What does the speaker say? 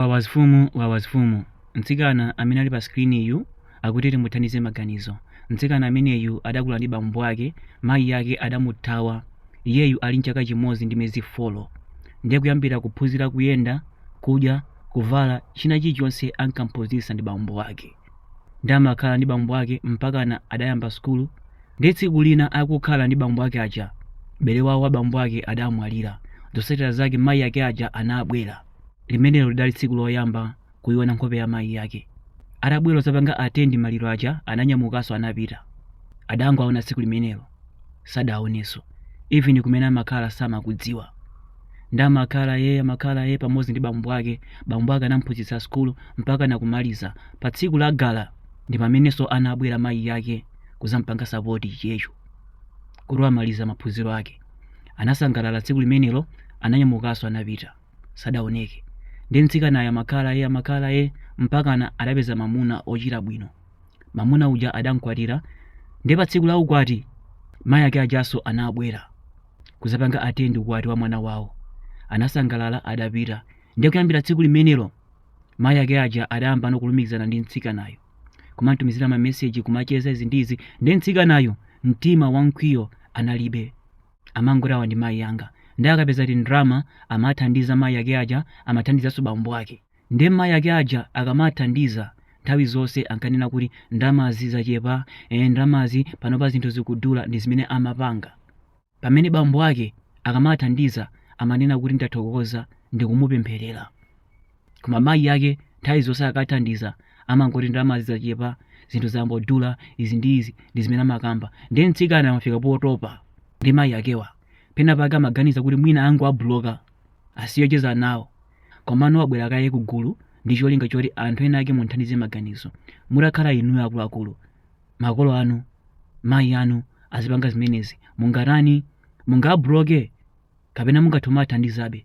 wawazifumu mtsikana amene ali pa skrini akuti timuthandize maganizo. Mtsikana ameneyu adakula ndi bambo ake, mayi ake adamuthawa, iyeyu ali mchaka chimodzi ndi miyezi 4. ndiye kuyambira kuphunzira kuyenda, kudya, kuvala, china chilichonse ankamphunzitsa ndi bambo ake. Ndi amakhala ndi bambo ake mpakana adayamba skulu. Ndi tsiku lina akukhala ndi bambo ake aja, bere wawo wa bambo ake adamwalira. Zotsatira zake mayi ake aja anabwera. Limenelo lidali tsiku loyamba kuiona nkhope ya mayi yake. Atabwera zapanga atendi maliro aja, ananyamukanso anapita. Adangowaona tsiku limenelo sadaonenso, even kumene amakhala samakudziwa. Ndi amakhala yeye pamodzi ndi bambo ake. Bambo ake anamphunzitsa skulu mpaka nakumaliza. Pa tsiku la gala ndi pamenenso anabwera mayi yake kuzampanga sapoti iyeyo kuti amaliza maphunziro ake. Anasangalala tsiku limenelo, ananyamukanso anapita, sadaoneke. Ndi mtsikanayo amakhala yeye mpaka adapeza mamuna ochita bwino. Mamuna uja adamkwatira. Ndi pa tsiku la ukwati mayi ake ajanso anabwera kuzapanga atendi ukwati wa mwana wawo. Anasangalala adapita. Ndi kuyambira tsiku limenelo mayi ake aja adayamba kulumikizana ndi mtsikanayo, kumatumizira ma message, kumacheza izi ndizi. Ndi mtsikanayo mtima wamkwiyo analibe, amangotawa ndi mayi yanga. Ndi akapeza ti ndrama amathandiza mayi ake aja, amathandizanso bambo ake. Ndi mayi ake aja akamathandiza nthawi zonse ankanena kuti ndramazi zachepa, ndramazi panopa zinthu zikudula, ndi zimene amapanga. Pamene bambo ake akamathandiza amanena kuti ndathokoza ndi kumupempherera. Koma mayi yake nthawi zonse akathandiza amangoti ndramazi zachepa, zinthu zambodula, izi ndizi ndi zimene amakamba. Ndi mtsikana amafika potopa ndi mayi akewa. Pena pake amaganiza kuti mwina angowabloka asiyocheza nawo. Komano wabwera kaye kugulu ndi cholinga choti anthu ena ake munthandize maganizo. Mutakhala inuyo akuluakulu, makolo anu, mayi anu azipanga zimenezi, mungatani, mungabloke kapena mungathe kumathandizabe.